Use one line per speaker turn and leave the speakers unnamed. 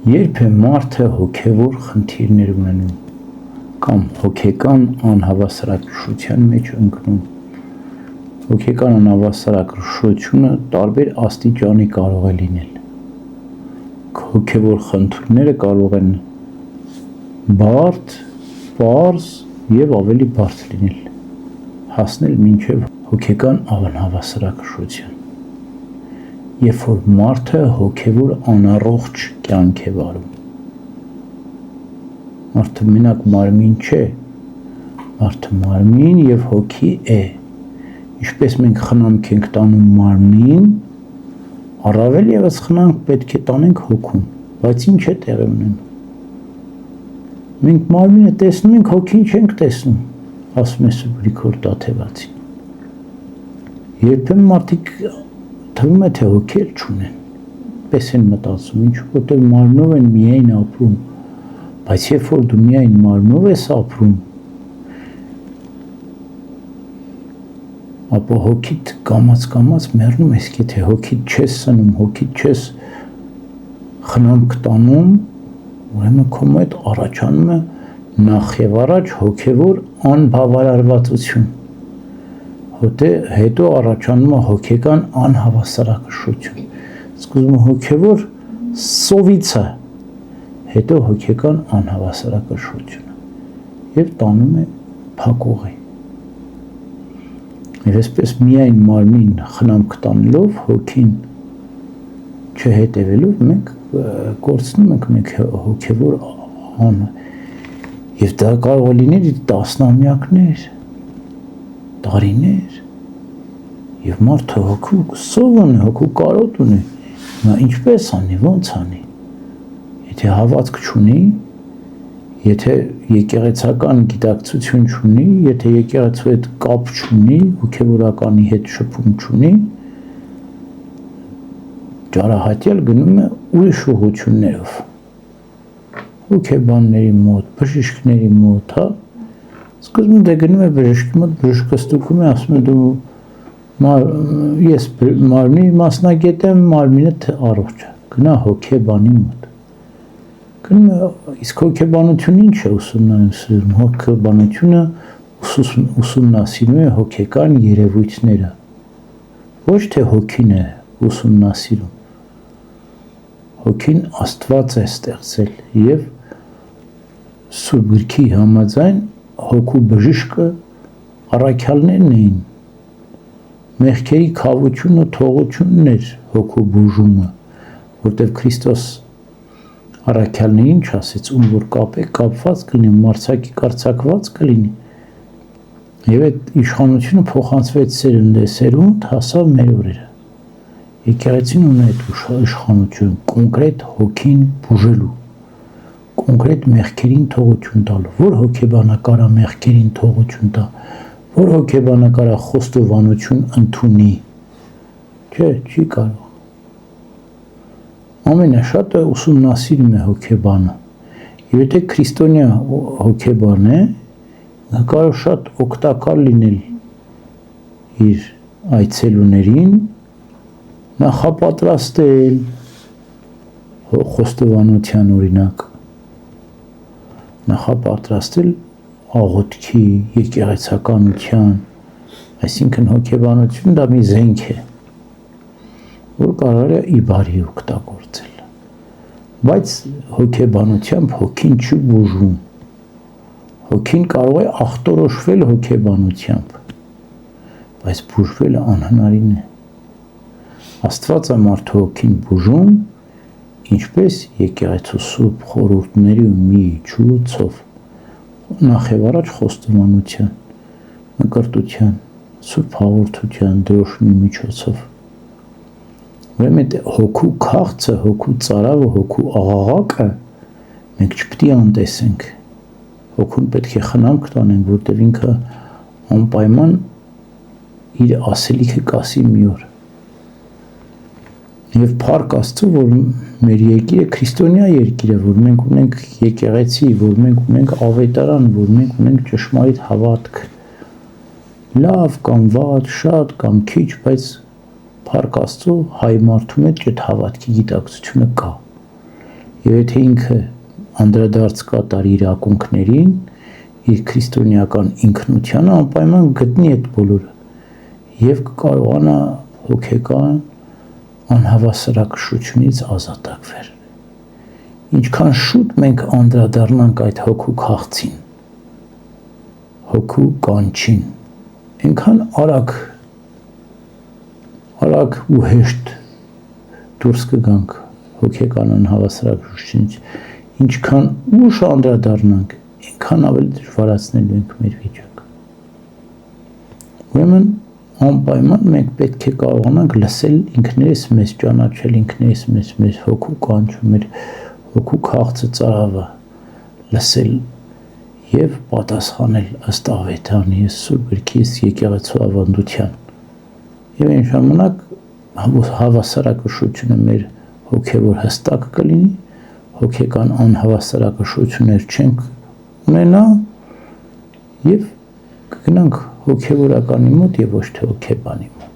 Երբ է մարդը հոգևոր խնդիրներ ունենում կամ հոգեկան անհավասարակշռության մեջ ընկնում, հոգեկան անհավասարակշռությունը տարբեր աստիճանի կարող է լինել։ Հոգևոր խնդիրները կարող են բարդ, պարզ եւ ավելի բարդ լինել, հասնել մինչև հոգեկան անհավասարակշռության։ Երբ որ մարդը հոգևոր անառողջ կյանք է վարում, մարդը մենակ մարմին չէ, մարդը մարմին եւ հոգի է։ Ինչպես մենք խնամք ենք տանում մարմնին, առավել եւս խնամք պետք է տանենք հոգուն, բայց ինչ է տեղի ունենում։ Մենք մարմինը տեսնում ենք, հոգին չենք տեսնում, ասում է Գրիգոր Տաթևացին։ Երբեմն մարդիկ թվում է թե հոգի չունեն, պես են մտածում, ինչու որտեղ մարմնով են միայն ապրում, բայց երբ որ դու միայն մարմնով ես ապրում, ապա հոգիդ կամաց մեռնում ես, եթե հոգիդ չես սնում, հոգիդ չես խնամք տանում, ուրեմն քո մոտ առաջանում է նախ եւ առաջ հոգևոր անբավարարվածություն, հետո առաջանում է հոգեկան անհավասարակշռություն, սկզբում հոգևոր սովիցը, հետո հոգեկան անհավասարակշռությունը եւ տանում է փակուղի։ Եվ այսպես միայն մարմին խնամք տանելով, հոգին չհետևելով, մենք կորցնում ենք մենք հոգևոր անը, եւ դա կարող է լինել տասնամյակներ, տարիներ, եւ մարդը հոգու սով ունի, հոգու կարոտ ունի, նա ինչպես անի, ոնց անի, եթե հավատք չունի, եթե եկեղեցական գիտակցություն չունի, եթե եկեղեցու հետ կապ չունի, հոգևորականի հետ շփում չունի, ճարահատյալ գնում է ուրիշ ուղղություններով, հոգեբանների մոտ, բժիշկների մոտ, հա, սկզբում դե գնում է բժշկի մոտ, բժիշկը ստուգում է, ասում է դու ես մարմնի մասնագետ եմ, մարմինդ առողջ է, գնա հոգեբանի մոտ, գնում է, իսկ հոգեբանությունը ինչ է ուսումնասիրում, հոգեբանությունը ուսումնասիրում է հոգեկան երևույթները, ոչ թե հոգին է ուսումնասիրում, հոգին Աստված է ստեղծել եւ Սուրբ Գրքի համաձայն հոգու բժիշկը առաքյալներն էին, մեղքերի քավությունը, թողությունն էր հոգու բուժումը, որտեղ Քրիստոս առաքյալներին չասեց, ում որ կապված կլինի, մարցակի կարծակված կլինի, եւ այդ իշխանությունը փոխանցվեց սերունդ հասավ մեր օրերը։ Եկեղեցին ունի այդ իշխանություն, կոնկրետ հոգին բուժելու, կոնկրետ մեղքերին թողություն տալու, որ հոգեբանը կարա մեղքերին թողություն տա, որ հոգեբանը կարա խոստովանություն ընդունի, չէ, չի կարող։ Ամենաշատը ուսումնասիրում է հոգեբանը, եւ եթե քրիստոնյա հոգեբան է, նա կարող շատ օգտակար լինել իր այցելուներին, նախապատրաստել խոստովանության օրինակ, նախապատրաստել աղոթքի, եկեղեցականության, այսինքն հոգեբանություն դա մի զենք է, որ կարող է ի բարի օգտագործել, բայց հոգեբանությամբ հոգին չի բուժում, հոգին կարող է ախտորոշվել հոգեբանությամբ, բայց բուժվելը անհնարին է, Աստված է մարդու հոգին բուժում, ինչպես եկեղեցու սուրբ խորհուրդների ու միջոցով, նախ եւ առաջ խոստովանության, մկրտության, սուրբ հաղորդության, դրոշմի միջոցով։ Ուրեմն հոգու քաղցը, հոգու ծարավը, հոգու աղաղակը մենք չպետք է անտեսենք։ Հոգուն պետք է խնամք տանենք, որտեղ ինքը անպայման իր ասելիքը կասի մի օր։ Եվ փառք Աստծո, որ մեր երկիրը քրիստոնյա երկիր է, որ մենք ունենք եկեղեցի, որ մենք ունենք ավետարան, որ մենք ունենք ճշմարիտ հավատք, լավ կամ վատ, շատ կամ քիչ, բայց փառք Աստծո, հայ մարդու մեջ այդ հավատքի գիտակցությունը կա։ Եվ եթե ինքը անդրադարձ կատարի իր ակունքներին, իր քրիստոնեական ինքնությանը, անպայման գտնի այդ բոլորը եւ կկարողանա հոգեկան անհավասարակշռությունից ազատագրվել։ Ինչքան շուտ մենք անդրադառնանք այդ հոգու քաղցին, հոգու կանչին, այնքան արագ ու հեշտ դուրս կգանք հոգեկան անհավասարակշռությունից, ինչքան ուշ անդրադառնանք, այնքան ավելի դժվարացնելու ենք մեր վիճակը։ Ուրեմն անպայման մենք պետք է կարողանանք լսել ինքներս մեզ, ճանաչել ինքներս մեզ, մեր հոգու կանչը, մեր հոգու քաղցը ծարավը լսել եւ պատասխանել ըստ Ավետարանի, Սուրբ Գրքի, եկեղեցու ավանդության։ Եվ այն ժամանակ հավասարակշռությունը մեր հոգեվոր հստակ կլինի, հոգեկան անհավասարակշռություններ չենք ունենա եւ կգնանք հոգեվորականի մոտ եւ ոչ թե հոգեբանի մոտ։